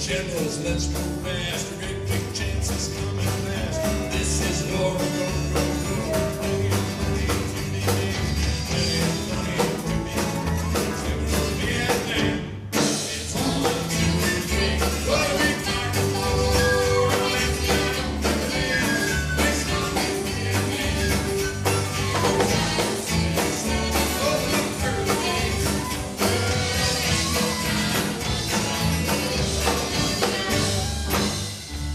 Generals, let's move fast. Great big chances coming fast. This is war. Go, go, go. Plenty of money to be made. Plenty of money to be made. Vietnam. It's 1, 2, 3. What are we fighting for? Let's get on to the end. Let's go to Vietnam. Oh, look through the gates.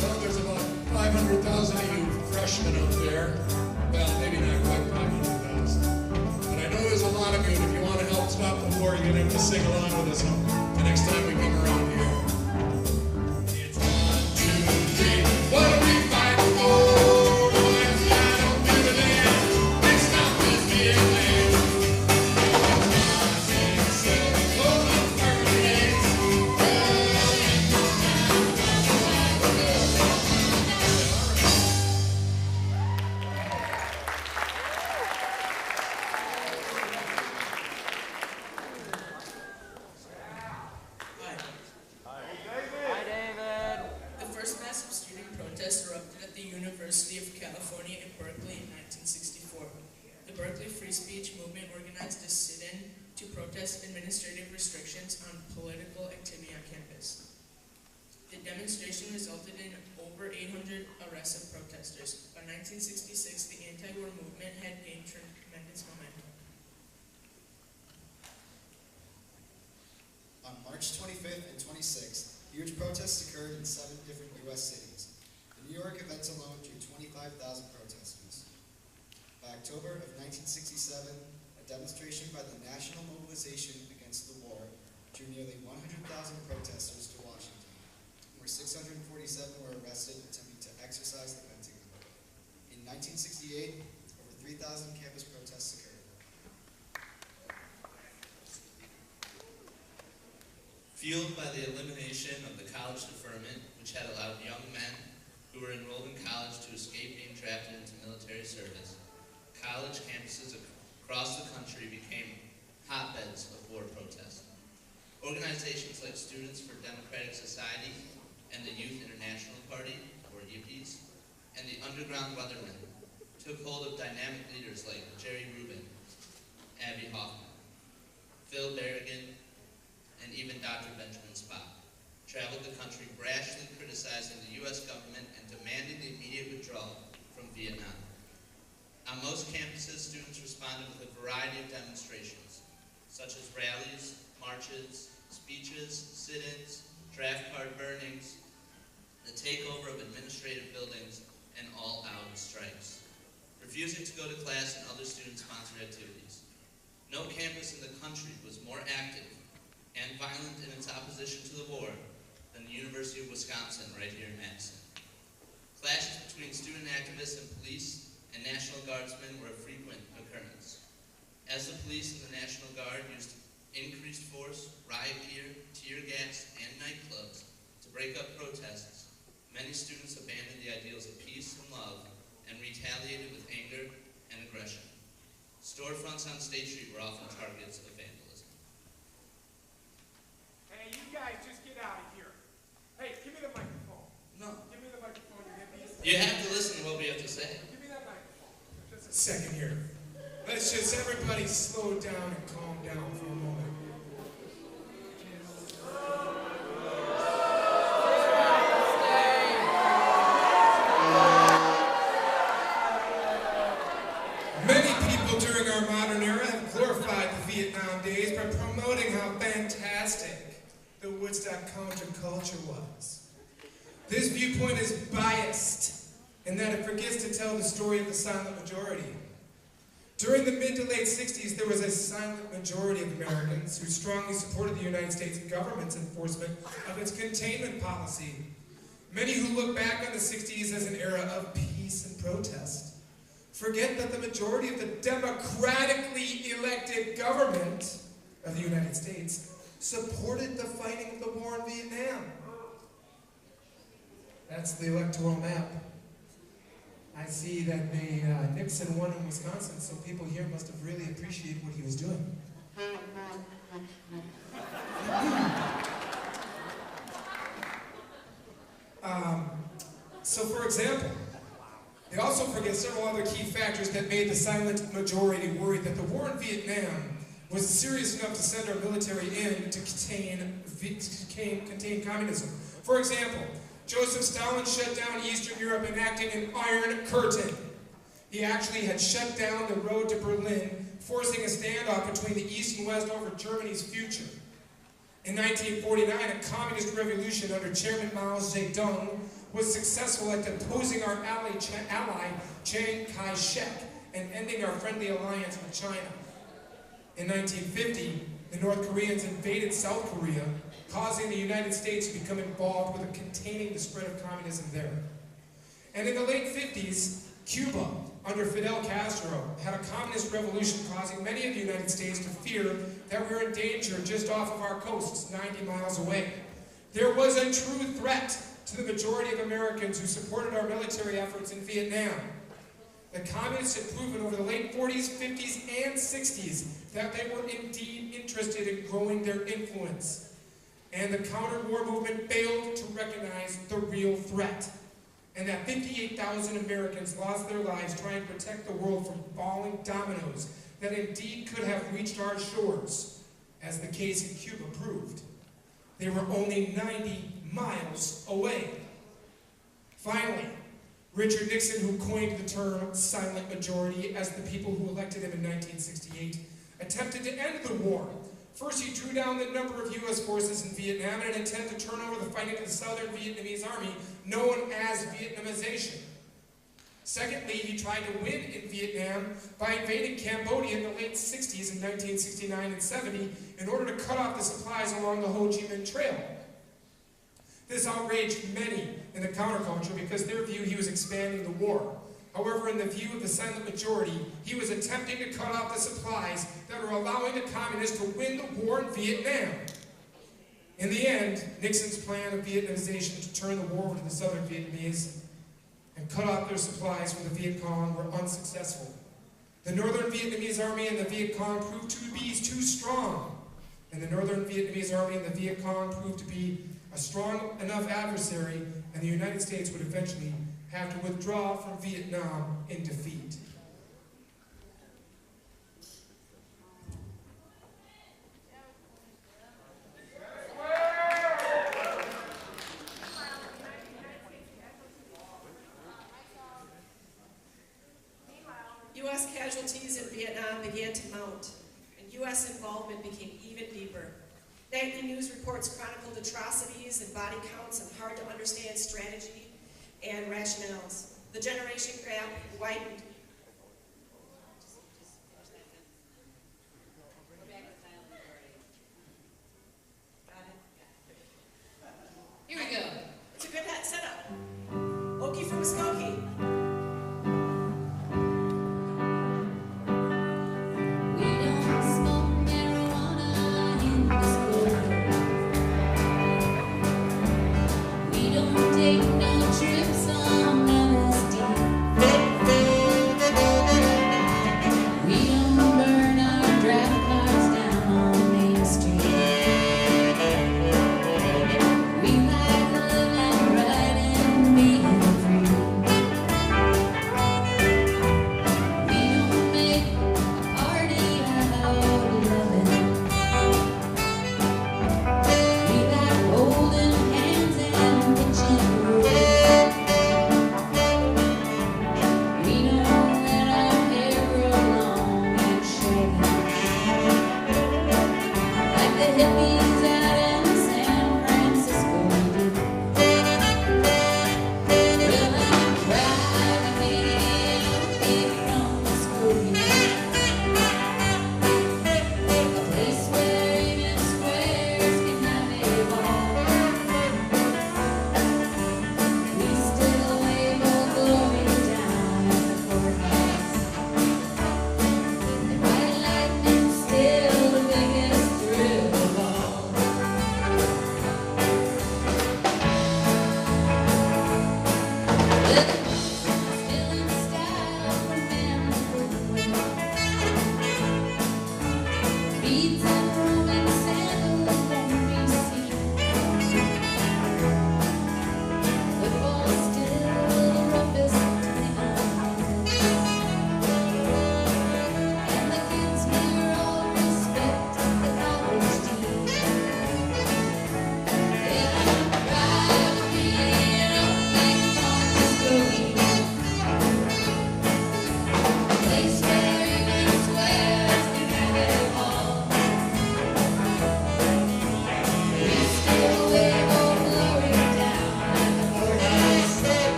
Well, there's about 500,000 of you freshmen out there. Well, maybe not quite 500,000. But I know there's a lot of you, and if you want to help stop the war, you're going to have to sing along with us the next time we come around here. It's 1, 2, 3. What are we fighting for? Let's get on to the land. Next stop is Vietnam. 5, 6, 7, full of hurricanes. Hi, David. The first massive student protest erupted at the University of California in Berkeley in 1964. The Berkeley Free Speech Movement organized a sit-in to protest administrative restrictions on political activity on campus. The demonstration resulted in over 800 arrests of protesters. By 1966, the anti-war movement had gained tremendous momentum. On March 25th and 26th, huge protests occurred in 7 different U.S. cities. The New York events alone drew 25,000 protesters. By October of 1967, a demonstration by the National Mobilization Against the War drew nearly 100,000 protesters to Washington, where 647 were arrested attempting to exercise the Pentagon. In 1968, over 3,000 campus protests occurred. Fueled by the elimination of the college deferment, which had allowed young men who were enrolled in college to escape being drafted into military service, college campuses across the country became hotbeds of war protest. Organizations like Students for Democratic Society and the Youth International Party, or YIPPIes, and the Underground Weathermen took hold of dynamic leaders like Jerry Rubin, Abby Hoffman, Phil Berrigan, and even Dr. Benjamin Spock, traveled the country brashly criticizing the U.S. government and demanding the immediate withdrawal from Vietnam. On most campuses, students responded with a variety of demonstrations, such as rallies, marches, speeches, sit-ins, draft card burnings, the takeover of administrative buildings, and all-out strikes, refusing to go to class and other student-sponsored activities. No campus in the country was more active and violent in its opposition to the war than the University of Wisconsin right here in Madison. Clashes between student activists and police and National Guardsmen were a frequent occurrence. As the police and the National Guard used increased force, riot gear, tear gas, and nightclubs to break up protests, many students abandoned the ideals of peace and love and retaliated with anger and aggression. Storefronts on State Street were often targets of vandalism. Hey, you guys, just get out of here. Hey, give me the microphone. No. Give me the microphone. You have to listen to what we have to say. Give me that microphone. A second here. Let's just everybody slow down and calm down for a moment. Many people during our modern era have glorified the Vietnam days by promoting how fantastic the Woodstock counterculture was. This viewpoint is biased in that it forgets to tell the story of the silent majority. During the mid to late 60s, there was a silent majority of Americans who strongly supported the United States government's enforcement of its containment policy. Many who look back on the 60s as an era of peace and protest forget that the majority of the democratically elected government of the United States supported the fighting of the war in Vietnam. That's the electoral map. I see that Nixon won in Wisconsin, so people here must have really appreciated what he was doing. So for example, they also forget several other key factors that made the silent majority worried that the war in Vietnam was serious enough to send our military in to contain communism. For example, Joseph Stalin shut down Eastern Europe, enacting an Iron Curtain. He actually had shut down the road to Berlin, forcing a standoff between the East and West over Germany's future. In 1949, a communist revolution under Chairman Mao Zedong was successful at deposing our ally Chiang Kai-shek and ending our friendly alliance with China. In 1950, the North Koreans invaded South Korea, causing the United States to become involved with containing the spread of communism there. And in the late 50s, Cuba, under Fidel Castro, had a communist revolution, causing many of the United States to fear that we were in danger just off of our coasts, 90 miles away. There was a true threat to the majority of Americans who supported our military efforts in Vietnam. The communists had proven over the late 40s, 50s, and 60s that they were indeed interested in growing their influence. And the counter-war movement failed to recognize the real threat. And that 58,000 Americans lost their lives trying to protect the world from falling dominoes that indeed could have reached our shores, as the case in Cuba proved. They were only 90 miles away. Finally, Richard Nixon, who coined the term silent majority as the people who elected him in 1968, attempted to end the war. First, he drew down the number of U.S. forces in Vietnam in an attempt to turn over the fighting to the Southern Vietnamese Army, known as Vietnamization. Secondly, he tried to win in Vietnam by invading Cambodia in the late 60s in 1969 and 70 in order to cut off the supplies along the Ho Chi Minh Trail. This outraged many in the counterculture because their view he was expanding the war. However, in the view of the silent majority, he was attempting to cut off the supplies that were allowing the communists to win the war in Vietnam. In the end, Nixon's plan of Vietnamization to turn the war over to the Southern Vietnamese and cut off their supplies from the Viet Cong were unsuccessful. The Northern Vietnamese Army and the Viet Cong proved to be too strong, and the Northern Vietnamese Army and the Viet Cong proved to be a strong enough adversary, and the United States would eventually have to withdraw from Vietnam in defeat. U.S. casualties in Vietnam began to mount, and U.S. involvement became even deeper. Nightly news reports chronicled atrocities and body counts and hard-to-understand strategy and rationales. The generation gap widened. Here we go. It's a good setup. Okie from Skokie. Holding hands and pitching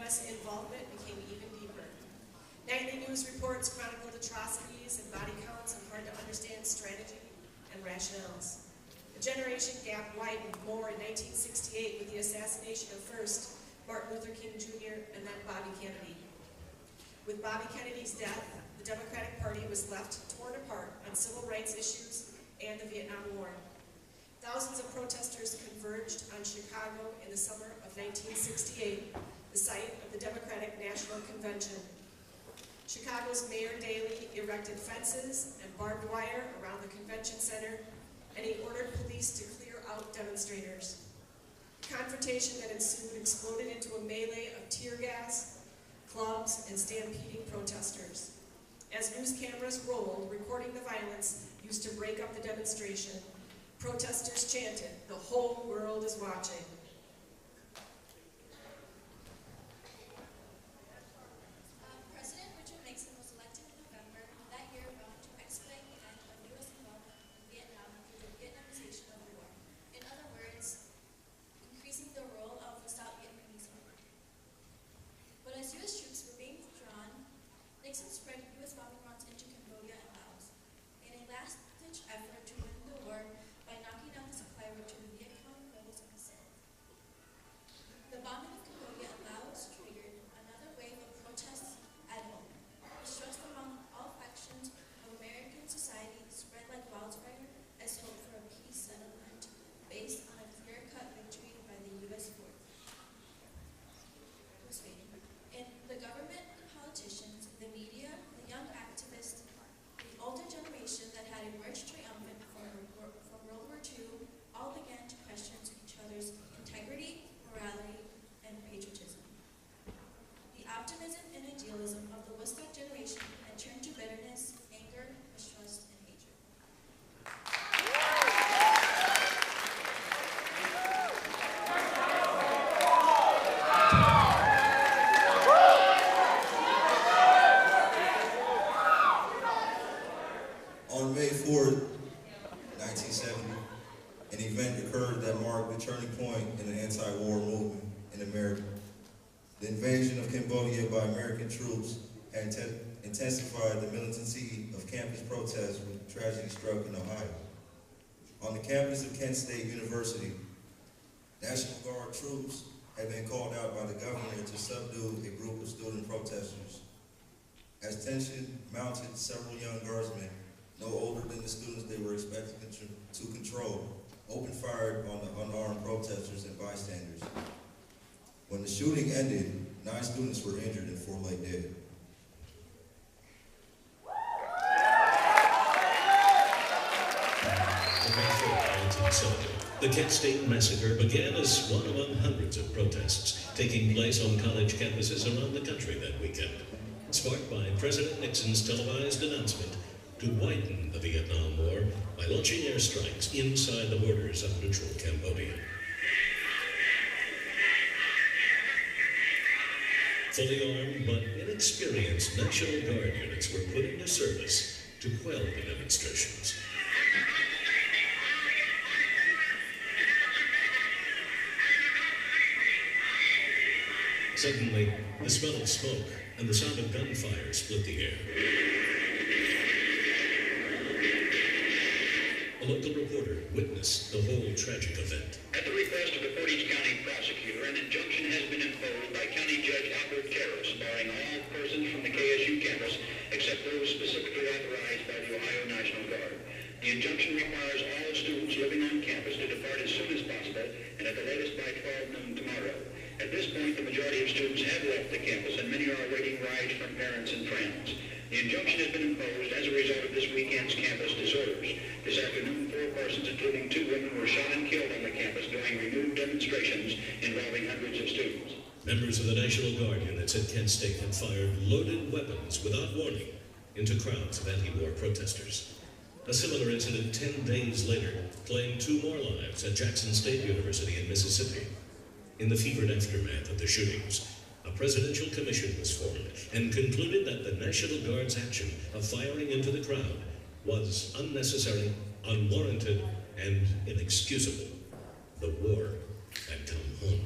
U.S. involvement became even deeper. Nightly news reports chronicled atrocities and body counts and hard-to-understand strategy and rationales. The generation gap widened more in 1968 with the assassination of first Martin Luther King Jr. and then Bobby Kennedy. With Bobby Kennedy's death, the Democratic Party was left torn apart on civil rights issues and the Vietnam War. Thousands of protesters converged on Chicago in the summer of 1968, the site of the Democratic National Convention. Chicago's Mayor Daley erected fences and barbed wire around the convention center, and he ordered police to clear out demonstrators. The confrontation that ensued exploded into a melee of tear gas, clubs, and stampeding protesters. As news cameras rolled, recording the violence used to break up the demonstration, protesters chanted, "The whole world is watching." President Richard Nixon was elected in November that year, vowing to expedite the end of U.S. involvement in Vietnam through the Vietnamization of the war. In other words, increasing the role of the South Vietnamese army. But as U.S. troops were being withdrawn, Nixon spread U.S. bombing runs into Cambodia and Laos in a last-ditch effort to win the war by knocking down the supply route to the Viet Cong rebels in the south. The bombing of Cambodia and Laos triggered another wave of protests at home. Distrust among all factions of American society spread like wildfire as hope for a peace settlement based on a clear-cut victory by the U.S. force was fading. And the government, the politicians, the media, the young activists, the older generation that had emerged triumphant from World War II, all began to question each other's integrity, morality, and patriotism. The optimism and idealism of the Woodstock generation had turned to bitterness, anger, mistrust, and hatred. On May 4th, 1970, an event occurred that marked the turning point in the anti-war movement in America. The invasion of Cambodia by American troops had intensified the militancy of campus protests when tragedy struck in Ohio. On the campus of Kent State University, National Guard troops had been called out by the governor to subdue a group of student protesters. As tension mounted, several young guardsmen, no older than the students they were expected to control, opened fire on the unarmed protesters and bystanders. When the shooting ended, 9 students were injured and 4 lay dead. The Kent State Massacre began as one among hundreds of protests taking place on college campuses around the country that weekend, sparked by President Nixon's televised announcement to widen the Vietnam War by launching airstrikes inside the borders of neutral Cambodia. Fully armed but inexperienced National Guard units were put into service to quell the demonstrations. Suddenly, the smell of smoke and the sound of gunfire split the air. A local reporter witnessed the whole tragic event. At the request of the Portage County prosecutor, an injunction has been imposed by County Judge Albert Terrace, barring all persons from the KSU campus except those specifically authorized by the Ohio National Guard. The injunction requires all students living on campus to depart as soon as possible and at the latest by 12 noon tomorrow. At this point, the majority of students have left the campus and many are awaiting rides from parents and friends. The injunction has been imposed as a result of this weekend's campus disorders. This afternoon, 4 persons, including 2 women, were shot and killed on the campus during renewed demonstrations involving hundreds of students. Members of the National Guard units at Kent State had fired loaded weapons without warning into crowds of anti-war protesters. A similar incident 10 days later claimed 2 more lives at Jackson State University in Mississippi. In the fevered aftermath of the shootings, a presidential commission was formed and concluded that the National Guard's action of firing into the crowd was unnecessary, unwarranted, and inexcusable. The war had come home.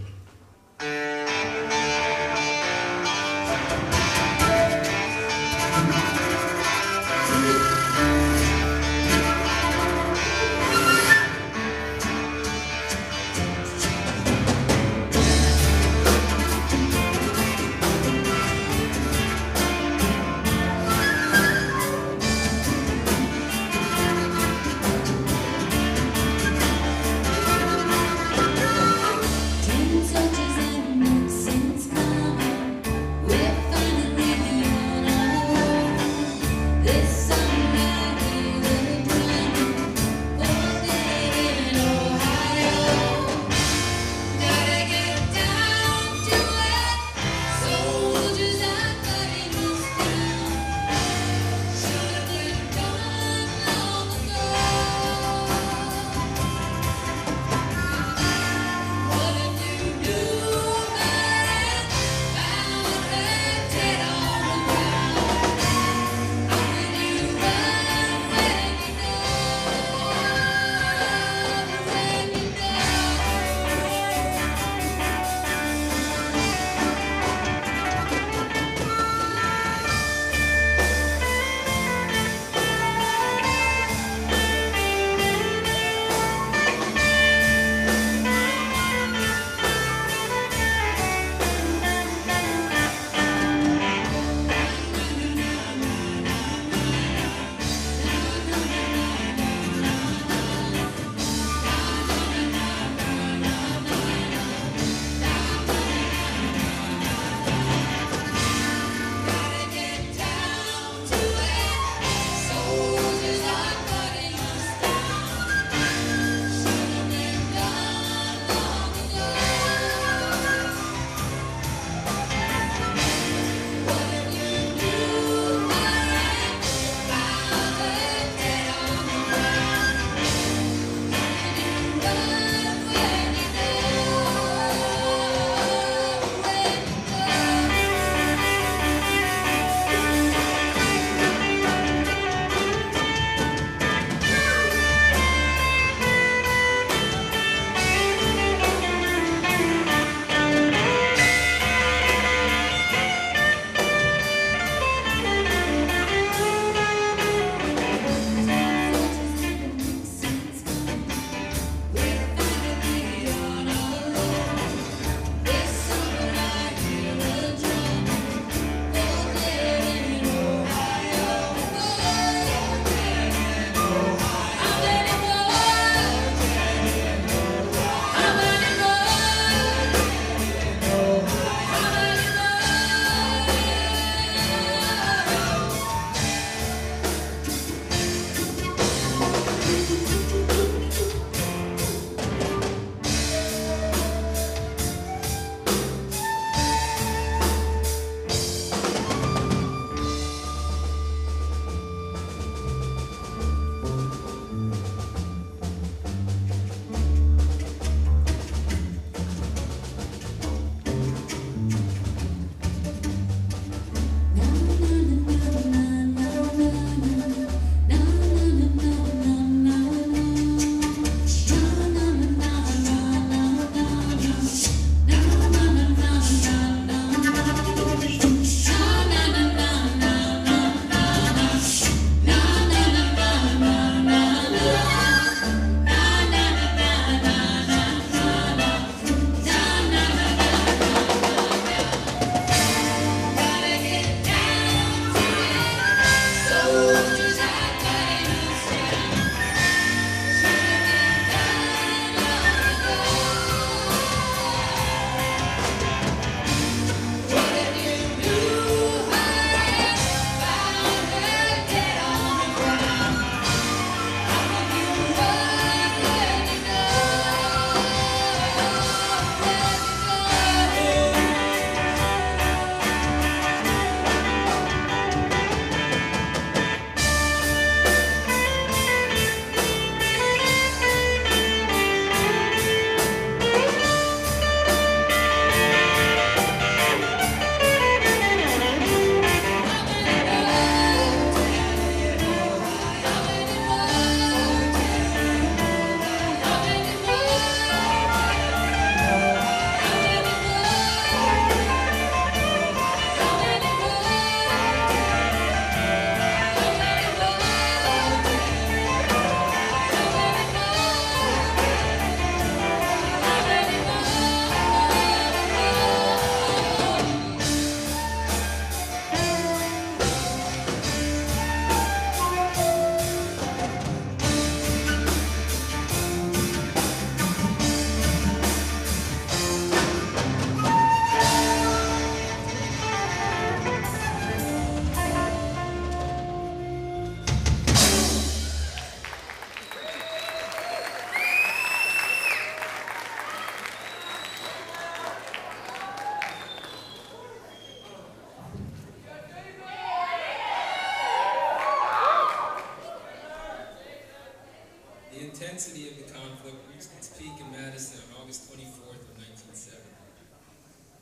intensity of the conflict reached its peak in Madison on August 24th of 1970,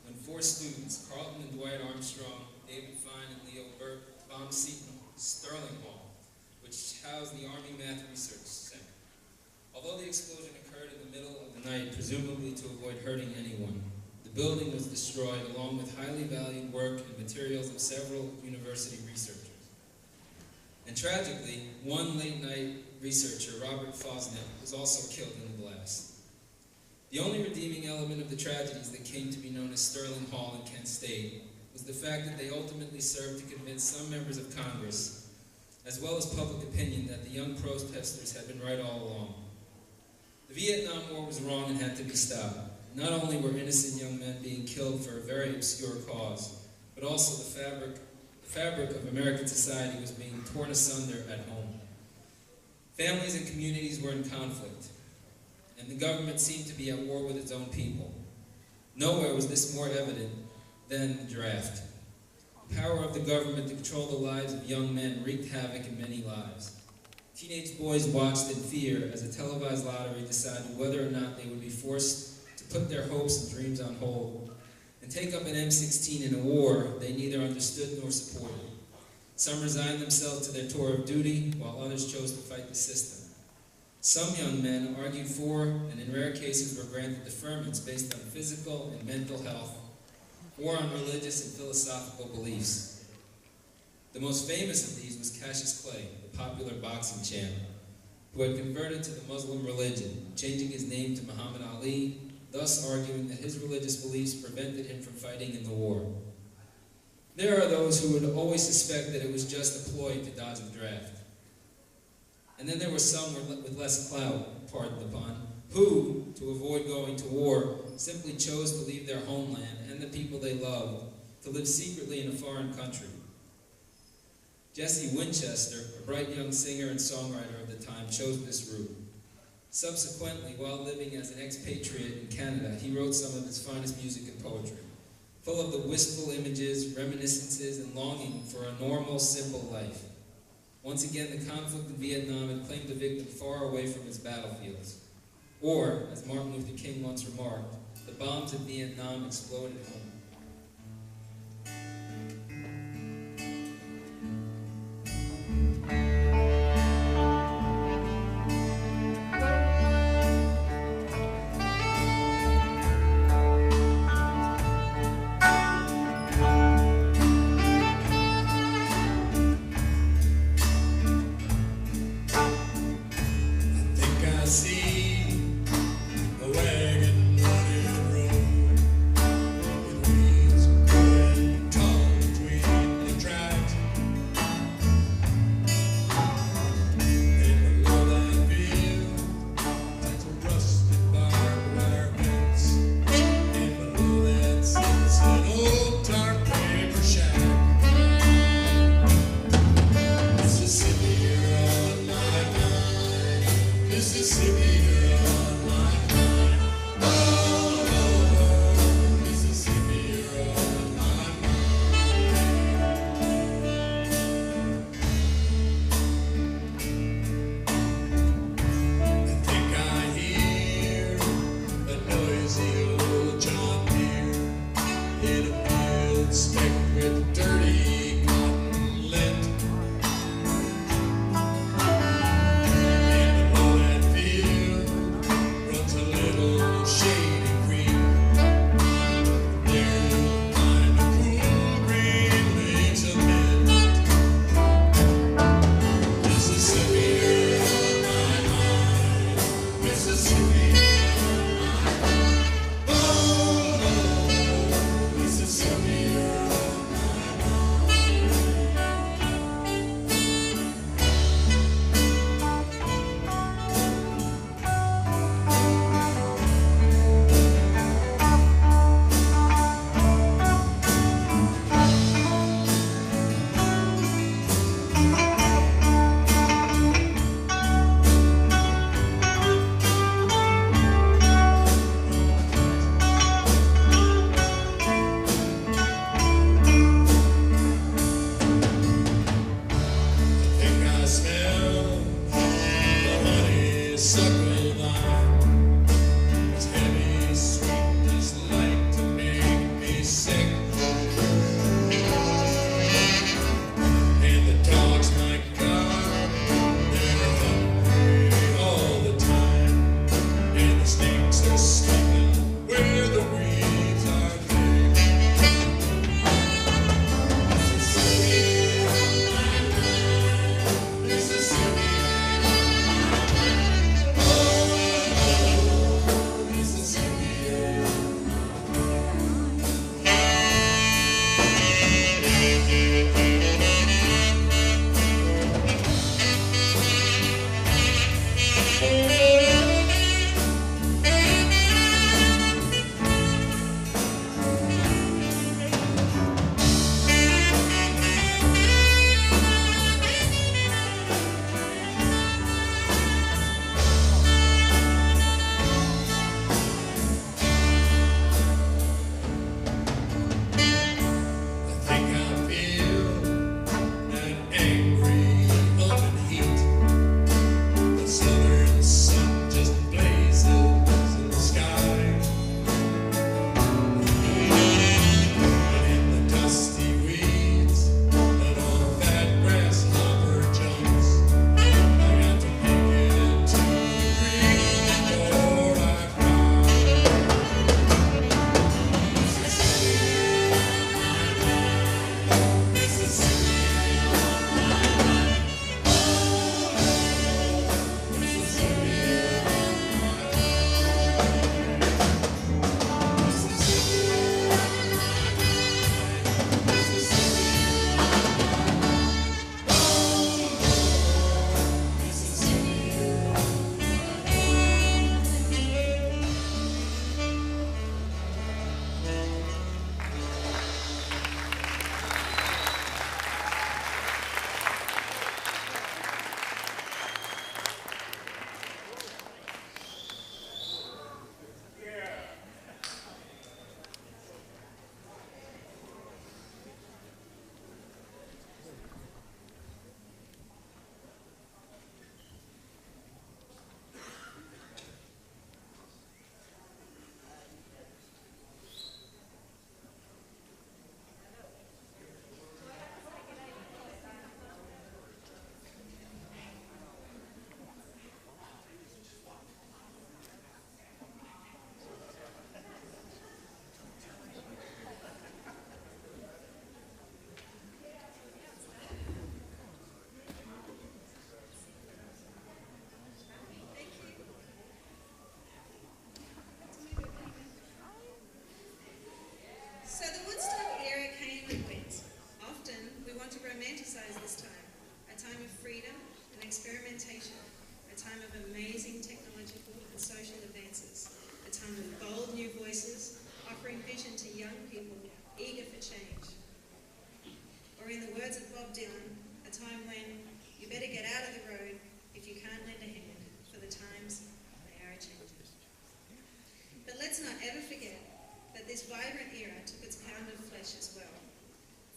when 4 students, Carlton and Dwight Armstrong, David Fine and Leo Burt, bombed Sterling Hall, which housed the Army Math Research Center. Although the explosion occurred in the middle of the night, presumably to avoid hurting anyone, the building was destroyed along with highly valued work and materials of several university researchers. And tragically, one late-night researcher, Robert Fosnet, was also killed in the blast. The only redeeming element of the tragedies that came to be known as Sterling Hall in Kent State was the fact that they ultimately served to convince some members of Congress, as well as public opinion, that the young protesters had been right all along. The Vietnam War was wrong and had to be stopped. Not only were innocent young men being killed for a very obscure cause, but also the fabric of American society was being torn asunder at home. Families and communities were in conflict, and the government seemed to be at war with its own people. Nowhere was this more evident than the draft. The power of the government to control the lives of young men wreaked havoc in many lives. Teenage boys watched in fear as a televised lottery decided whether or not they would be forced to put their hopes and dreams on hold and take up an M16 in a war they neither understood nor supported. Some resigned themselves to their tour of duty, while others chose to fight the system. Some young men argued for, and in rare cases were granted deferments based on physical and mental health, or on religious and philosophical beliefs. The most famous of these was Cassius Clay, the popular boxing champ, who had converted to the Muslim religion, changing his name to Muhammad Ali, thus arguing that his religious beliefs prevented him from fighting in the war. There are those who would always suspect that it was just a ploy to dodge the draft. And then there were some with less clout, pardon the pun, who, to avoid going to war, simply chose to leave their homeland and the people they loved to live secretly in a foreign country. Jesse Winchester, a bright young singer and songwriter of the time, chose this route. Subsequently, while living as an expatriate in Canada, he wrote some of his finest music and poetry, full of the wistful images, reminiscences, and longing for a normal, simple life. Once again, the conflict in Vietnam had claimed the victim far away from its battlefields. Or, as Martin Luther King once remarked, the bombs in Vietnam exploded home. time of amazing technological and social advances, a time of bold new voices, offering vision to young people eager for change. Or in the words of Bob Dylan, a time when you better get out of the road if you can't lend a hand, for the times, they are a-changing. But let's not ever forget that this vibrant era took its pound of flesh as well.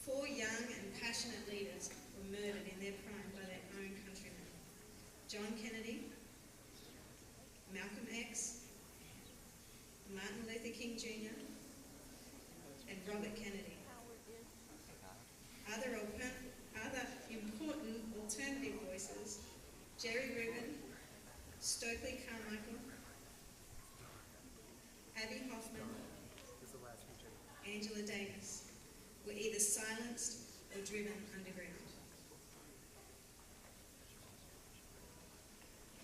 4 young and passionate leaders were murdered in their prime by their own countrymen. John Kennedy, Malcolm X, Martin Luther King Jr., and Robert Kennedy. Other important alternative voices, Jerry Rubin, Stokely Carmichael, Abby Hoffman, Angela Davis, were either silenced or driven underground.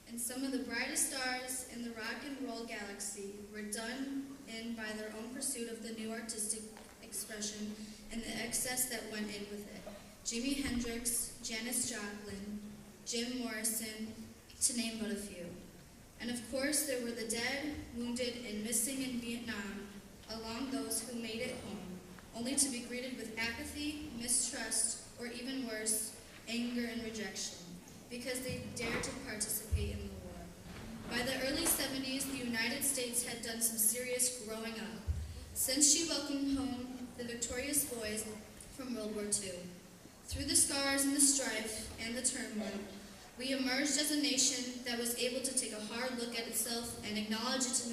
And some of the brightest stars in the rock and roll galaxy were done in by their own pursuit of the new artistic expression and the excess that went in with it. Jimi Hendrix, Janis Joplin, Jim Morrison, to name but a few. And of course, there were the dead, wounded, and missing in Vietnam, along those who made it home, only to be greeted with apathy, mistrust, or even worse, anger and rejection, because they dared to participate in the war. By the early 70s, the United States had done some serious growing up, since she welcomed home the victorious boys from World War II. Through the scars and the strife and the turmoil, we emerged as a nation that was able to take a hard look at itself and acknowledge its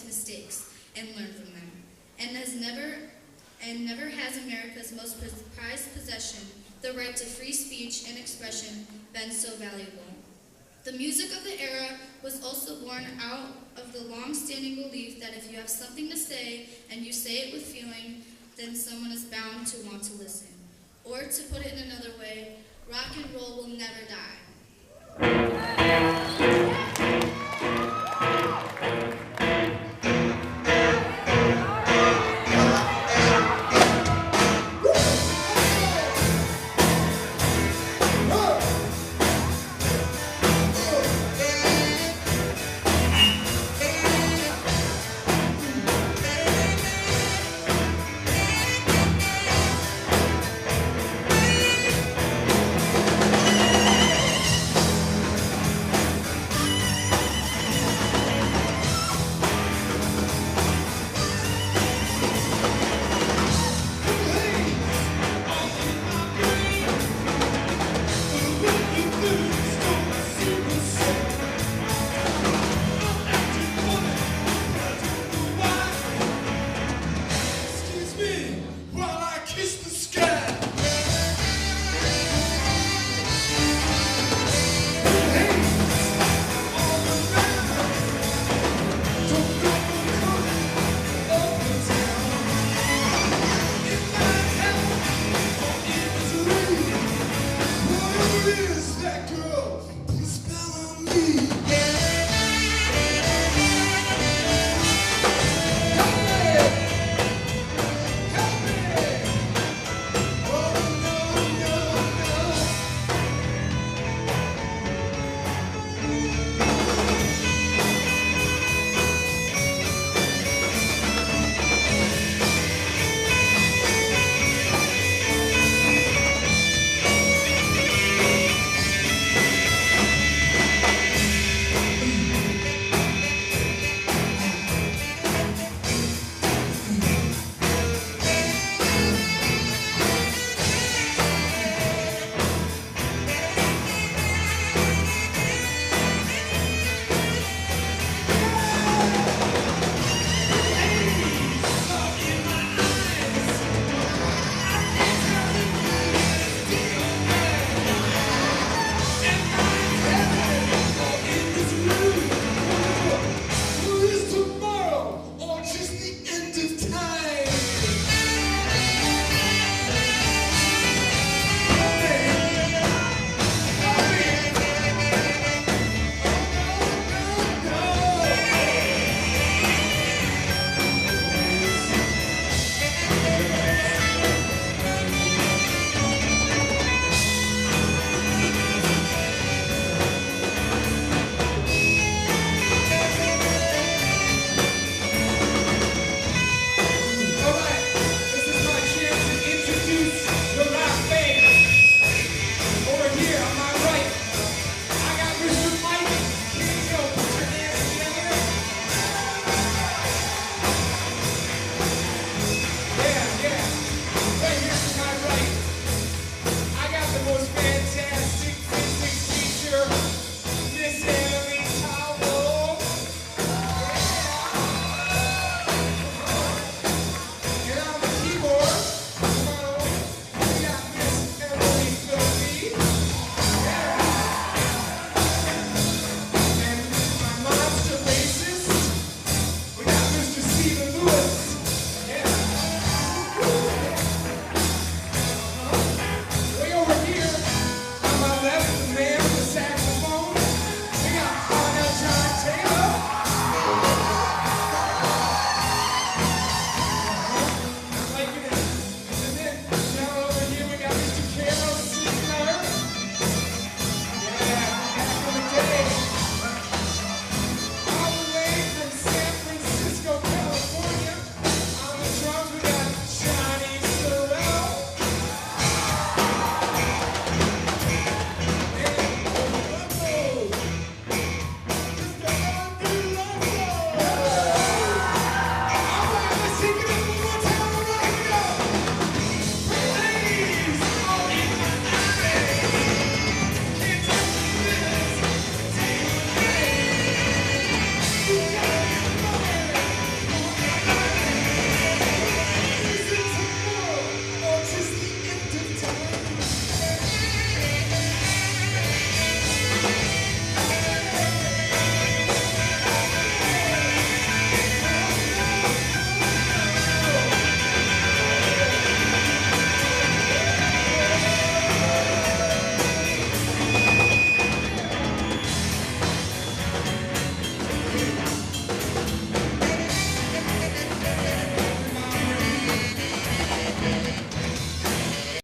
mistakes and learn from them. And never has America's most prized possession, the right to free speech and expression, been so valuable. The music of the era was also born out of the long-standing belief that if you have something to say and you say it with feeling, then someone is bound to want to listen. Or to put it in another way, rock and roll will never die.